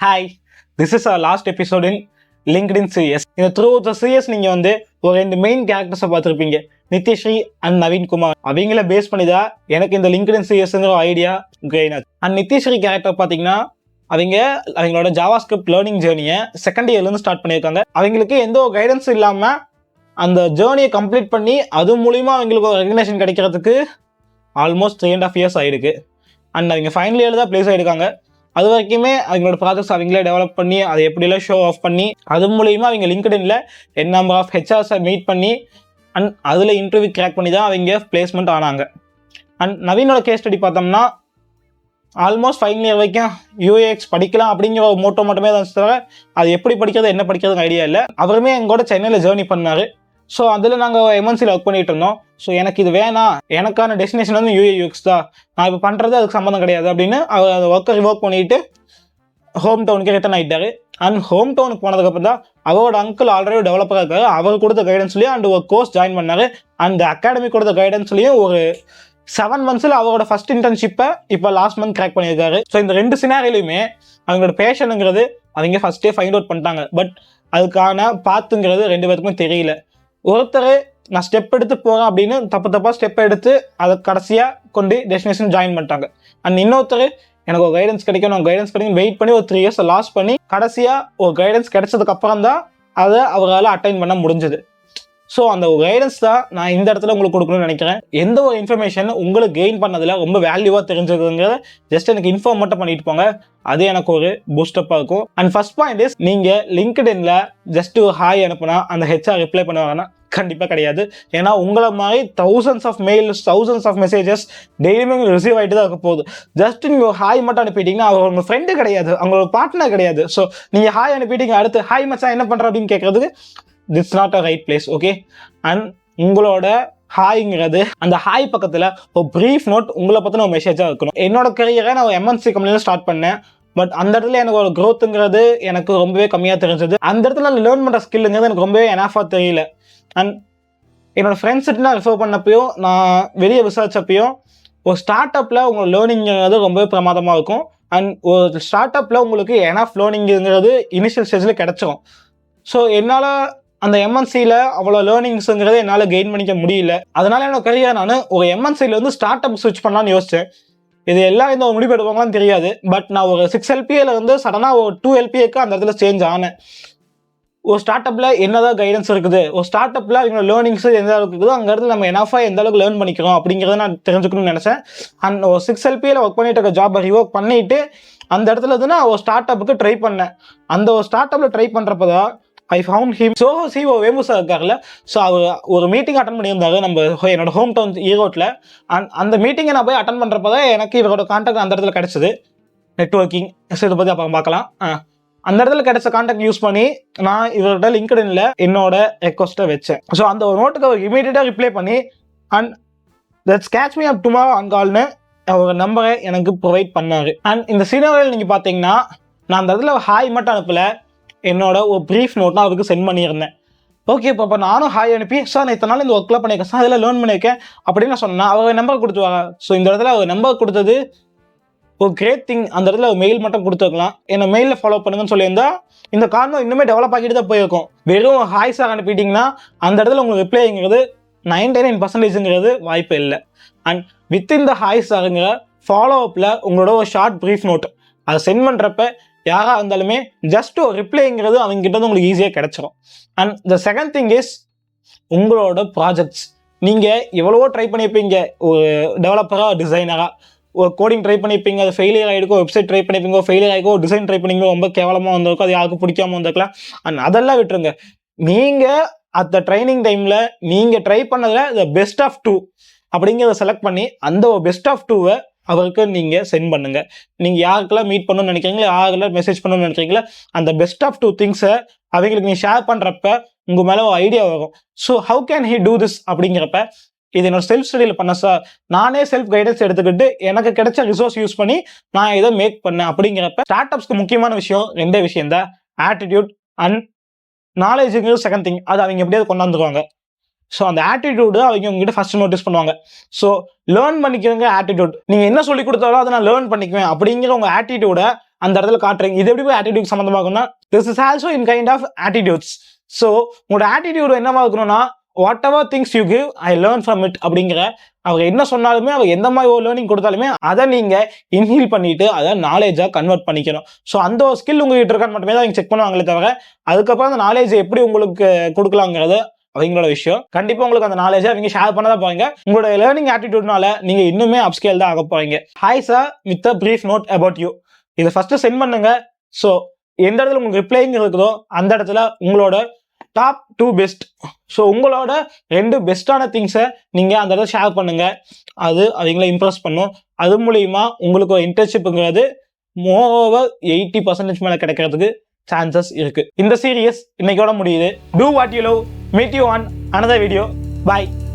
Hi, this is our last episode in LinkedIn series. இந்த through the series நீங்கள் வந்து ஒரு 2 மெயின் கேரக்டர்ஸை பார்த்துருப்பீங்க, நித்யஸ்ரீ அண்ட் நவீன்குமார். அவங்கள பேஸ் பண்ணி தான் எனக்கு இந்த லிங்க்டின் சீரியஸ்ங்கிற ஐடியா கெயின் ஆச்சு. அண்ட் நித்யஸ்ரீ கேரக்டர் பார்த்தீங்கன்னா அவங்களோட ஜாவாஸ்கிரிப்ட் லேர்னிங் ஜேர்னியை செகண்ட் இயர்லேருந்து ஸ்டார்ட் பண்ணியிருக்காங்க. அவங்களுக்கு எந்த ஒரு கைடன்ஸும் இல்லாமல் அந்த ஜேர்னியை கம்ப்ளீட் பண்ணி அது மூலிமா அவங்களுக்கு ஒரு ரெகக்னேஷன் கிடைக்கிறதுக்கு ஆல்மோஸ்ட் 3.5 இயர்ஸ் ஆகிருக்கு. அண்ட் அவங்க ஃபைனல் இயர் தான் பிளேஸ் ஆகிருக்காங்க. அது வரைக்குமே அவங்களோட ப்ராஜெக்ட்ஸ் அவங்களே டெவலப் பண்ணி அதை எப்படிலாம் ஷோ ஆஃப் பண்ணி அது மூலிமா அவங்க லிங்க்டின்ல என் நம்பர் ஆஃப் ஹெச்ஆர்ஸை மீட் பண்ணி அண்ட் அதில் இன்டர்வியூ கிராக் பண்ணி தான் அவங்க பிளேஸ்மெண்ட் ஆனாங்க. அண்ட் நவீனோட கேஸ் ஸ்டடி பார்த்தோம்னா ஆல்மோஸ்ட் ஃபைனல் இயர் வரைக்கும் யூஏஎக்ஸ் படிக்கலாம் அப்படிங்கிற ஒரு மோட்டோ மட்டுமே தான் தவிர அது எப்படி படிக்கிறது என்ன படிக்கிறதுக்கு ஐடியா இல்லை. அவருமே எங்கூட சென்னையில் ஜேர்னி பண்ணார். ஸோ அதில் நாங்கள் எம்என்சியில் ஒர்க் பண்ணிகிட்டு இருந்தோம். ஸோ எனக்கு இது வேணாம், எனக்கான டெஸ்டினேஷன் வந்து யூஏஎக்ஸ் தான், நான் இப்போ பண்ணுறது அதுக்கு சம்மந்தம் கிடையாது அப்படின்னு அவர் அந்த ஒர்க்கை ரிவோக் பண்ணிவிட்டு ஹோம் டவுனுக்கு ரிட்டர்ன் ஆகிட்டார். அண்ட் ஹோம் டவுனுக்கு போனதுக்கப்புறம் தான் அவரோட அங்கிள் ஆல்ரெடி டெவலப்பராக இருக்காரு, அவர் கொடுத்த கைடன்ஸ்லேயும் அண்ட் ஒரு கோர்ஸ் ஜாயின் பண்ணார். அந்த அகாடமி கொடுத்த கைடன்ஸ்லேயும் ஒரு 7 months அவரோட ஃபர்ஸ்ட் இன்டர்ன்ஷிப்பை இப்போ லாஸ்ட் மந்த் கிராக் பண்ணியிருக்காரு. ஸோ இந்த 2 சினாரியிலுமே அவங்களோட பேஷனுங்கிறது அவங்க ஃபஸ்ட்டே ஃபைண்ட் அவுட் பண்ணிட்டாங்க. பட் அதுக்கான பாத்துங்கிறது 2 பேருக்குமே தெரியல. ஒருத்தர் நான் ஸ்டெப் எடுத்து போகிறேன் அப்படின்னு தப்பாக ஸ்டெப் எடுத்து அதை கடைசியாக கொண்டு டெஸ்டினேஷன் ஜாயின் பண்ணிட்டாங்க. அண்ட் இன்னொருத்தர் எனக்கு ஒரு கைடன்ஸ் கிடைக்கும், நான் கைடன்ஸ் கிடைக்கும் வெயிட் பண்ணி ஒரு 3 years லாஸ் பண்ணி கடைசியாக ஒரு கைடன்ஸ் கிடைச்சதுக்கு அப்புறம் தான் அதை அவரால் அட்டைன் பண்ண முடிஞ்சது. ஸோ அந்த ஒரு கைடன்ஸ் தான் நான் இந்த இடத்துல உங்களுக்கு கொடுக்கணும்னு நினைக்கிறேன். எந்த ஒரு இன்ஃபர்மேஷன் உங்களுக்கு கெயின் பண்ணதில் ரொம்ப வேல்யூவாக தெரிஞ்சதுங்கிறத ஜஸ்ட் எனக்கு இன்ஃபார்ம் மட்டும் பண்ணிட்டு போங்க, அது எனக்கு ஒரு பூஸ்டப்பாக இருக்கும். அண்ட் ஃபர்ஸ்ட் பாயிண்ட் இஸ், நீங்கள் லிங்க்டின்ல ஜஸ்ட் ஒரு ஹாய் அனுப்புனா அந்த ஹெச்ஆர் ரிப்ளை பண்ணுவாங்கன்னா கண்டிப்பாக கிடையாது. ஏன்னா உங்களை மாதிரி thousands of mails, thousands of messages டெய்லியுமே உங்களுக்கு ரிசீவ் ஆகிட்டு தான் இருக்க போகுது. ஜஸ்ட் நீங்கள் ஹாய் மட்டும் அனுப்பிட்டீங்கன்னா அவர் உங்கள் ஃப்ரெண்டு கிடையாது, அவங்களோட பார்ட்னர் கிடையாது. ஸோ நீங்கள் ஹாய் அனுப்பிட்டீங்க, அடுத்து ஹாய் மச்சான் என்ன பண்ணுற அப்படின்னு கேட்குறதுக்கு it's not a right place. Okay. And உங்களோட ஹாய்ங்கிறது அந்த ஹாய் பக்கத்தில் ஒரு ப்ரீஃப் நோட் உங்களை பற்றின ஒரு மெசேஜாக இருக்கணும். என்னோட கரியரை நான் எம்என்சி கம்பெனியில் ஸ்டார்ட் பண்ணேன். பட் அந்த இடத்துல எனக்கு ஒரு க்ரோத்துங்கிறது எனக்கு ரொம்பவே கம்மியாக தெரிஞ்சது. அந்த இடத்துல நான் லேர்ன் பண்ணுற ஸ்கில்லுங்கிறது எனக்கு ரொம்பவே எனாஃபாக தெரியல. அண்ட் என்னோட ஃப்ரெண்ட்ஸ்கிட்ட நான் ரெஃபர் பண்ணப்பையும் நான் வெளியே விசாரிச்சப்பையும் ஒரு ஸ்டார்ட் அப்பில் உங்களோட லேர்னிங்கிறது ரொம்பவே பிரமாதமாக இருக்கும். அண்ட் ஒரு ஸ்டார்ட் அப்பில் உங்களுக்கு எனாஃப் லேர்னிங்கிறது இனிஷியல் ஸ்டேஜில் கிடச்சிரும். ஸோ என்னால் அந்த எம்என்சியில் அவ்வளோ லேர்னிங்ஸுங்கிறத என்னால் கெயின் பண்ணிக்க முடியல. அதனால என்னோட கரியர் நான் ஒரு எம்என்சியில் வந்து ஸ்டார்ட் அப் ஸ்விட்ச் பண்ணலான்னு யோசித்தேன். இது எல்லாம் இந்த முடிவு எடுப்பாங்களான்னு தெரியாது. பட் நான் ஒரு 6 LPA வந்து சடனாக ஒரு 2 LPAக்கு அந்த இடத்துல சேஞ்ச் ஆனேன். ஒரு ஸ்டார்ட் அப்பில் என்னதான் கைடன்ஸ் இருக்குது, ஒரு ஸ்டார்ட் அப்பில் அவங்களோட லேர்னிங்ஸ் எந்த அளவுக்கு இருக்குதோ அங்கே இடத்துல நம்ம எனாஃபாக எந்த அளவுக்கு லேர்ன் பண்ணிக்கிறோம் அப்படிங்கிறத நான் தெரிஞ்சுக்கணும்னு நினச்சேன். அண்ட் ஒரு 6 LPAல ஒர்க் பண்ணிட்டு இருக்க ஜாபை ரிவோக் பண்ணிவிட்டு அந்த இடத்துல வந்து நான் ஒரு ஸ்டார்ட் அப்புக்கு ட்ரை பண்ணேன். அந்த ஒரு ஸ்டார்ட் அப்பில் ட்ரை பண்ணுறப்ப தான் I found him. Zoho CEO வேமுசா இருக்கார்ல, ஸோ அவர் ஒரு மீட்டிங் அட்டன் பண்ணியிருந்தாரு நம்ம என்னோட ஹோம் டவுன் ஈரோட்டில். அந்த மீட்டிங்கை நான் போய் அட்டன் பண்ணுறப்ப தான் எனக்கு இவரோட கான்டாக்ட் அந்த இடத்துல கிடச்சிது. நெட்வொர்க்கிங் இதை பற்றி அப்புறம் பார்க்கலாம். அந்த இடத்துல கிடைச்ச கான்டாக்ட் யூஸ் பண்ணி நான் இவரோட லிங்க்டின்ல என்னோட ரெக்வஸ்ட்டை வச்சேன். ஸோ அந்த ஒரு நோட்டுக்கு அவர் இமீடியட்டாக ரிப்ளை பண்ணி and that's catch me up tomorrow on கால்னு அவர் நம்பரை எனக்கு ப்ரொவைட் பண்ணார். அண்ட் இந்த சீனரியில் நீங்கள் பார்த்தீங்கன்னா நான் அந்த இடத்துல ஹாய் மட்டும் அனுப்பல, என்னோட ஒரு ப்ரீஃப் நோட் நான் அவருக்கு சென்ட் பண்ணியிருந்தேன். ஓகே, இப்போ நானும் ஹாய் அனுப்பி சார் நான் இத்தனை நாள் இந்த ஒர்க்லாம் பண்ணியிருக்கேன் சார், அதில் லேர்ன் பண்ணியிருக்கேன் அப்படின்னு நான் சொன்னேன். அவர் நம்பர் கொடுத்துவாங்க. ஸோ இந்த இடத்துல அவர் நம்பர் கொடுத்தது ஒரு கிரேட் திங். அந்த இடத்துல ஒரு மெயில் மட்டும் கொடுத்துருக்கலாம், என்னை மெயிலில் ஃபாலோ பண்ணுங்கன்னு சொல்லியிருந்தா இந்த காரணம் இன்னுமே டெவலப் ஆகிட்டு தான் போயிருக்கும். வெறும் ஹாய் சார் அனுப்பிட்டிங்கன்னா அந்த இடத்துல உங்களுக்கு ரிப்ளைங்கிறது 99% வாய்ப்பு இல்லை. அண்ட் வித்தின் த ஹாய் சாருங்கிற ஃபாலோ அப்பில் உங்களோட ஒரு ஷார்ட் ப்ரீஃப் நோட் அதை சென்ட் பண்ணுறப்ப யாராக இருந்தாலுமே ஜஸ்ட் ஒரு ரிப்ளைங்கிறது அவங்ககிட்ட வந்து உங்களுக்கு ஈஸியாக கிடச்சிரும். And the second thing is உங்களோட ப்ராஜெக்ட்ஸ். நீங்கள் எவ்வளவோ ட்ரை பண்ணியிருப்பீங்க, ஒரு டெவலப்பராக டிசைனராக ஒரு கோடிங் ட்ரை பண்ணியிருப்பீங்க, அது ஃபெயிலியர் ஆகிருக்கும். வெப்சைட் ட்ரை பண்ணியிருப்பீங்க, ஃபெயிலியர் ஆகிருக்கும். ஒரு டிசைன் ட்ரை பண்ணிங்க, ரொம்ப கேவலமாக வந்திருக்கும், அது யாருக்கும் பிடிக்காம வந்திருக்கலாம். அண்ட் அதெல்லாம் விட்டுருங்க. நீங்கள் அந்த ட்ரைனிங் டைமில் நீங்கள் ட்ரை பண்ணதில் த பெஸ்ட் ஆஃப் 2 அப்படிங்கிறத செலக்ட் பண்ணி அந்த ஒரு பெஸ்ட் ஆஃப் 2வை அவருக்கு நீங்கள் சென்ட் பண்ணுங்கள். நீங்கள் யாருக்கெல்லாம் மீட் பண்ணணும்னு நினைக்கிறீங்களா, யாருக்கெல்லாம் மெசேஜ் பண்ணணும்னு நினைக்கிறீங்களா, அந்த பெஸ்ட் ஆஃப் 2 திங்ஸை அவங்களுக்கு நீங்கள் ஷேர் பண்ணுறப்ப உங்கள் மேலே ஒரு ஐடியா வரும். So how can he do this அப்படிங்கிறப்ப இது என்னோட செல்ஃப் ஸ்டடியில் பண்ண சார், நானே செல்ஃப் கைடன்ஸ் எடுத்துக்கிட்டு எனக்கு கிடைச்ச ரிசோர்ஸ் யூஸ் பண்ணி நான் இதை மேக் பண்ணேன் அப்படிங்கிறப்ப ஸ்டார்ட் அப்ஸ்க்கு முக்கியமான விஷயம் 2 விஷயம் தான், ஆட்டிடியூட் அண்ட் நாலேஜுங்கிறது செகண்ட் திங். அது அவங்க எப்படியாவது கொண்டாந்துருவாங்க. ஸோ அந்த ஆட்டிடியூடு அவங்க உங்ககிட்ட ஃபர்ஸ்ட் நோட்டீஸ் பண்ணுவாங்க. ஸோ லேர்ன் பண்ணிக்கிறவங்க ஆட்டிடியூட், நீங்கள் என்ன சொல்லி கொடுத்தாலும் அதை நான் லேர்ன் பண்ணிக்குவேன் அப்படிங்கிற உங்கள் ஆட்டிடியூடை அந்த இடத்துல காட்டுறீங்க. இது எப்படி போய் ஆட்டிடியூட் சம்மந்தமாகும்னா, this is also in kind of attitudes. So உங்களோட ஆட்டிடியூட் என்னவா இருக்கணும்னா, whatever things you give I learn from it அப்படிங்கிற, அவங்க என்ன சொன்னாலுமே, அவங்க எந்த மாதிரி ஒரு லேர்னிங் கொடுத்தாலுமே அதை நீங்க இன்ஹீல் பண்ணிட்டு அதை நாலேஜா கன்வெர்ட் பண்ணிக்கணும். ஸோ அந்த ஒரு ஸ்கில் உங்ககிட்ட இருக்கான்னு மட்டுமே தான் அவங்க செக் பண்ணுவாங்களே தவிர, அதுக்கப்புறம் அந்த நாலேஜ் எப்படி உங்களுக்கு கொடுக்கலாங்கிறது அவங்களோட விஷயம். கண்டிப்பா உங்களுக்கு அந்த நாலேஜை அவங்க ஷேர் பண்ண தான் போறீங்க. உங்களோட லேர்னிங் ஆட்டிடியூட்னால நீங்க இன்னுமே அப்ஸ்கேல் தான் ஆக போறீங்க. Hi sir, with a brief note about you. இதை ஃபர்ஸ்ட் சென்ட் பண்ணுங்க. ஸோ எந்த இடத்துல உங்களுக்கு ரிப்ளைங் இருக்குதோ அந்த இடத்துல உங்களோட டாப் 2 பெஸ்ட், ஸோ உங்களோட 2 பெஸ்டான திங்ஸை நீங்கள் அந்த இடத்துல ஷேர் பண்ணுங்க. அது அவங்கள இம்ப்ரெஸ் பண்ணும். அது மூலியமா உங்களுக்கு ஒரு இன்டர்ன்ஷிப்புங்கிறது மோரோவர் 80% மேலே கிடைக்கிறதுக்கு சான்சஸ் இருக்கு. இந்த சீரியஸ் இன்னைக்கோட முடியுது. Do what you love. Meet you on another video. Bye.